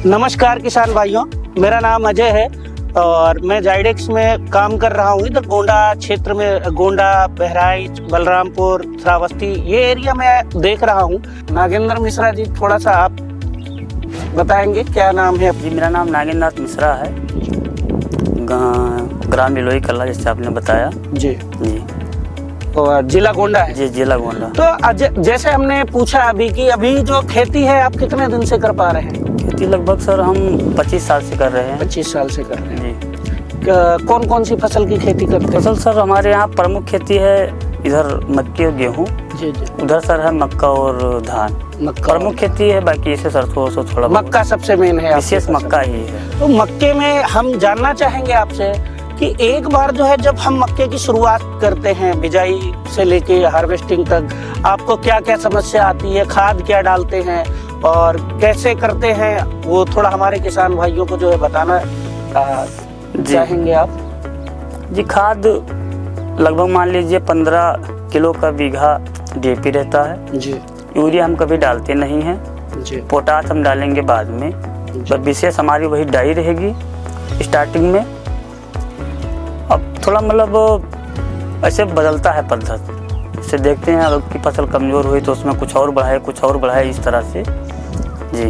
नमस्कार किसान भाइयों, मेरा नाम अजय है और मैं जाइडेक्स में काम कर रहा हूँ। इधर गोंडा क्षेत्र में, गोंडा, बहराइच, बलरामपुर, श्रावस्ती, ये एरिया में देख रहा हूँ। नागेंद्र मिश्रा जी, थोड़ा सा आप बताएंगे क्या नाम है? जी, मेरा नाम नागेंद्र मिश्रा है, ग्राम बिलोई कला, जैसे आपने बताया। जी जी, और जिला गोंडा है। जी जिला गोंडा। तो जैसे हमने पूछा अभी कि अभी जो खेती है आप कितने दिन से कर पा रहे हैं? खेती लगभग सर हम 25 साल से कर रहे हैं। 25 साल से कर रहे हैं। जी। कौन कौन सी फसल की खेती करते हैं? फसल सर हमारे यहाँ प्रमुख खेती है इधर मक्की और गेहूँ। जी जी। उधर सर है मक्का और धान। मक्का प्रमुख खेती है, बाकी इसे सरसों से थोड़ा मक्का सबसे मेन है, विशेष मक्का ही है। तो मक्के में हम जानना चाहेंगे आपसे कि एक बार जो है जब हम मक्के की शुरुआत करते हैं, बिजाई से लेके हार्वेस्टिंग तक, आपको क्या क्या समस्या आती है, खाद क्या डालते हैं और कैसे करते हैं, वो थोड़ा हमारे किसान भाइयों को जो है बताना चाहेंगे आप? जी, खाद लगभग मान लीजिए 15 किलो का बीघा डीएपी रहता है जी। यूरिया हम कभी डालते नहीं हैं जी। पोटास हम डालेंगे बाद में, पर विशेष हमारी वही डाई रहेगी स्टार्टिंग में। अब थोड़ा मतलब ऐसे बदलता है पद्धत, इसे देखते हैं अगर की फसल कमज़ोर हुई तो उसमें कुछ और बढ़ाए इस तरह से। जी।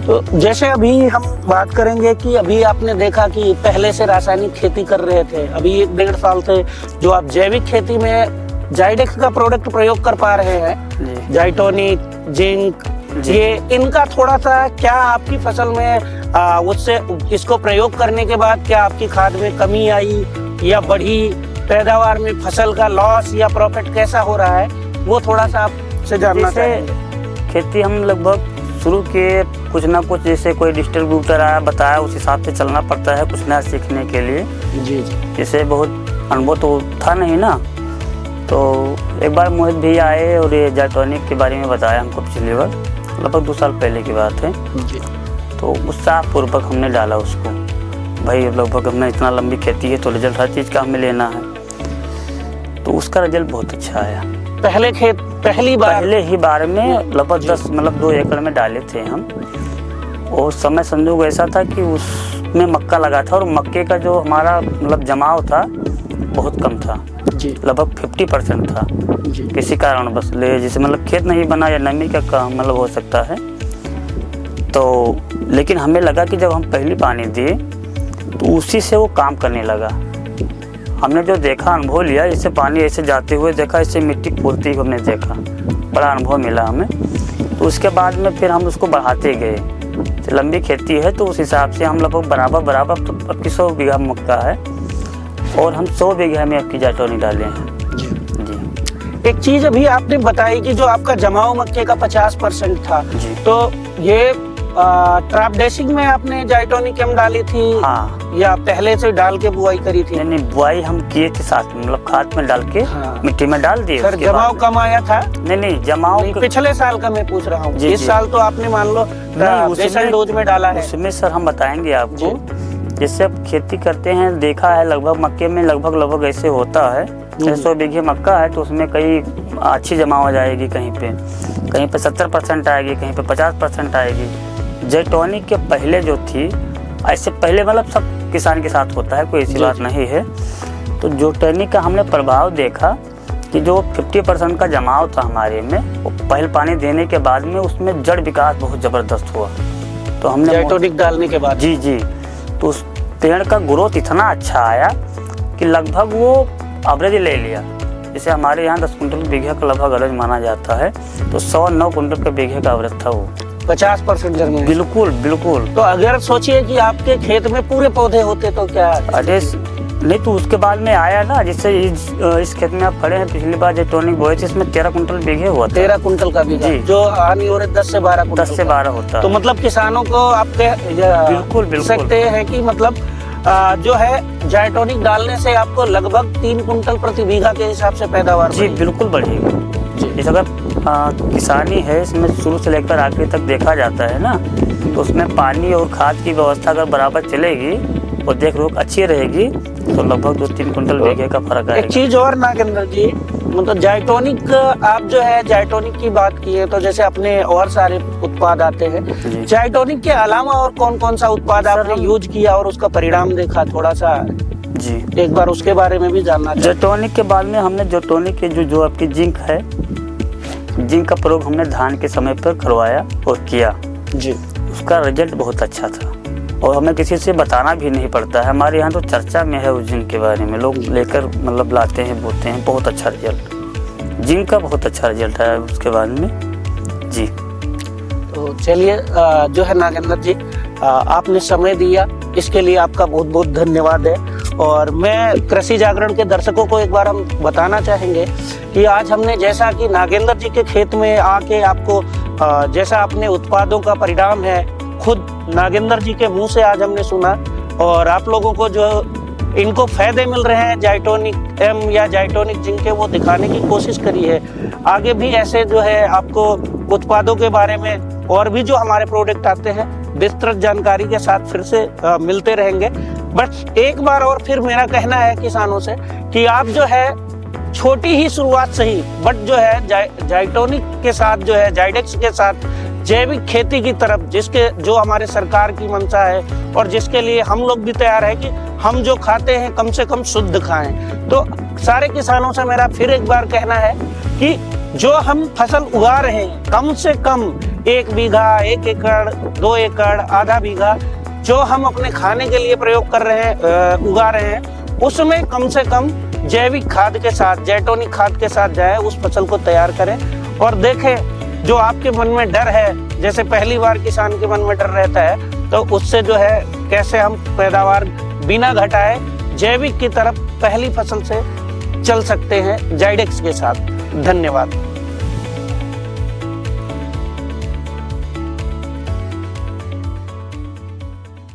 तो जैसे अभी हम बात करेंगे कि अभी आपने देखा कि पहले से रासायनिक खेती कर रहे थे, अभी 1-1.5 साल से जो आप जैविक खेती में जाइडेक्स का प्रोडक्ट प्रयोग कर पा रहे हैं, जाइटोनिक, जिंक, ये इनका थोड़ा सा क्या आपकी फसल में उससे इसको प्रयोग करने के बाद क्या आपकी खाद में कमी आई या बढ़ी, पैदावार में फसल का लॉस या प्रॉफिट कैसा हो रहा है, वो थोड़ा सा आपसे जानना चाहेंगे। खेती हम लगभग शुरू किए कुछ ना कुछ, जैसे कोई डिस्ट्रीब्यूटर आया बताया उस हिसाब से चलना पड़ता है कुछ नया सीखने के लिए। जी जी। जैसे बहुत अनुभव तो था नहीं ना, तो एक बार मोहित भी आए और ये जाइटोनिक के बारे में बताया हमको पिछली बार, लगभग 2 साल पहले की बात है जी। तो उत्साहपूर्वक हमने डाला उसको, भाई लगभग हमने इतना लंबी खेती है तो रिजल्ट हर चीज़ का हमें लेना है, तो उसका रिजल्ट बहुत अच्छा आया। पहले ही बार में लगभग 2 एकड़ में डाले थे हम। और समय संजोग ऐसा था कि उसमें मक्का लगा था और मक्के का जो हमारा मतलब जमाव था बहुत कम था जी, लगभग 50% था जी। किसी कारण बस जैसे मतलब खेत नहीं बना या नमी का मतलब हो सकता है। तो लेकिन हमें लगा कि जब हम पहली पानी दिए तो उसी से वो काम करने लगा। हमने जो देखा, अनुभव लिया, जैसे पानी ऐसे जाते हुए देखा, ऐसे मिट्टी फूलती हुई हमने देखा, बड़ा अनुभव मिला हमें। तो उसके बाद में फिर हम उसको बढ़ाते गए। तो लंबी खेती है तो उस हिसाब से हम लगभग बराबर तो 100 बीघा मक्का है और हम 100 बीघा में आपकी जाइटोनिक डाले हैं जी। जी। एक चीज अभी आपने बताई कि जो आपका जमाव मक्के का 50% था जी। तो ये ट्रैप डैशिंग में आपने जाइटोनिक केम डाली थी? हाँ। या पहले से डाल के बुआई करी थी? नहीं, बुआई हम किए थे साथ में, मतलब खाद में डाल के मिट्टी में डाल दिए। सर जमाव कम आया था? नहीं, जमाव पिछले साल का मैं पूछ रहा हूँ। इस साल तो आपने मान लो बेसल डोज में डाला है। उसमें सर हम बताएंगे आपको, जैसे अब खेती करते हैं देखा है लगभग मक्के में लगभग ऐसे होता है। 600 बीघे मक्का है तो उसमें कहीं अच्छी जमा हो जाएगी, कहीं पे 70% आएगी, कहीं पे 50% आएगी। जाइटोनिक के पहले जो थी, ऐसे पहले मतलब सब किसान के साथ होता है, कोई ऐसी बात नहीं है। तो जाइटोनिक का हमने प्रभाव देखा कि जो 50% का जमाव था हमारे में, वो पहले पानी देने के बाद में उसमें जड़ विकास बहुत ज़बरदस्त हुआ। तो हमने जाइटोनिक डालने के बाद जी तो उस पेड़ का ग्रोथ इतना अच्छा आया कि लगभग वो एवरेज ले लिया। जैसे हमारे यहाँ 10 कुंटल बीघे का लगभग एवरेज माना जाता है, तो 109 कुंटल के बीघे का एवरेज था वो। 50% जर्मन। बिल्कुल। तो अगर सोचिए कि आपके खेत में पूरे पौधे होते तो क्या? अरे नहीं, तो उसके बाद में आया ना, जिससे इस खेत में आप खड़े हैं, पिछली बार जाइटोनिक बोए थे इसमें 13 कुंटल बीघे हुआ था। 13 कुंटल का बीघा, जो आनी और 10 से 12 कुंटल 10 से 12 होता। तो मतलब किसानों को आप बिल्कुल सकते हैं कि मतलब जो है जाइटोनिक डालने से आपको लगभग 3 कुंटल प्रति बीघा के हिसाब से पैदावार जी बिल्कुल बढ़ेगी। इस अगर किसानी है, इसमें शुरू से लेकर आखिर तक देखा जाता है ना, तो उसमें पानी और खाद की व्यवस्था अगर बराबर चलेगी और देख रेख अच्छी रहेगी तो लगभग 2-3 कुंटल बीघे का फर्क आएगा। एक चीज और नागेंद्र जी, मतलब जाइटोनिक, आप जो है जाइटोनिक की बात की है, तो जैसे अपने और सारे उत्पाद आते हैं, जाइटोनिक के अलावा और कौन कौन सा उत्पाद आपने यूज किया और उसका परिणाम देखा, थोड़ा सा जी एक बार उसके बारे में भी जानना चाहिए। जेटोनिक के बाद में हमने जेटोनिक के जो आपकी जिंक है, जिंक का प्रयोग हमने धान के समय पर करवाया और किया जी। उसका रिजल्ट बहुत अच्छा था और हमें किसी से बताना भी नहीं पड़ता है। हमारे यहाँ तो चर्चा में है उस जिंक के बारे में, लोग लेकर मतलब लाते हैं, बोलते हैं बहुत अच्छा रिजल्ट, जिंक का बहुत अच्छा रिजल्ट है उसके बाद में जी। तो चलिए जो है नागेंद्र जी, आपने समय दिया, इसके लिए आपका बहुत बहुत धन्यवाद है। और मैं कृषि जागरण के दर्शकों को एक बार हम बताना चाहेंगे कि आज हमने जैसा कि नागेंद्र जी के खेत में आके आपको जैसा अपने उत्पादों का परिणाम है खुद नागेंद्र जी के मुंह से आज हमने सुना, और आप लोगों को जो इनको फायदे मिल रहे हैं जाइटोनिक एम या जाइटोनिक जिंक के, वो दिखाने की कोशिश करी है। आगे भी ऐसे जो है आपको उत्पादों के बारे में और भी जो हमारे प्रोडक्ट आते हैं विस्तृत जानकारी के साथ फिर से मिलते रहेंगे। बस एक बार और फिर मेरा कहना है किसानों से कि आप जो है छोटी ही शुरुआत सही, बट जो है जाइटोनिक के साथ जो है जाइडेक्स के साथ जैविक खेती की तरफ, जिसके जो हमारे सरकार की मंशा है और जिसके लिए हम लोग भी तैयार है कि हम जो खाते हैं कम से कम शुद्ध खाएं। तो सारे किसानों से मेरा फिर एक बार कहना है कि जो हम फसल उगा रहे हैं कम से कम 1 बीघा, 1 एकड़, 2 एकड़, आधा बीघा जो हम अपने खाने के लिए प्रयोग कर रहे हैं, उगा रहे हैं, उसमें कम से कम जैविक खाद के साथ, जाइटोनिक खाद के साथ जाए, उस फसल को तैयार करें और देखें। जो आपके मन में डर है, जैसे पहली बार किसान के मन में डर रहता है, तो उससे जो है कैसे हम पैदावार बिना घटाए जैविक की तरफ पहली फसल से चल सकते हैं जाइडेक्स के साथ। धन्यवाद।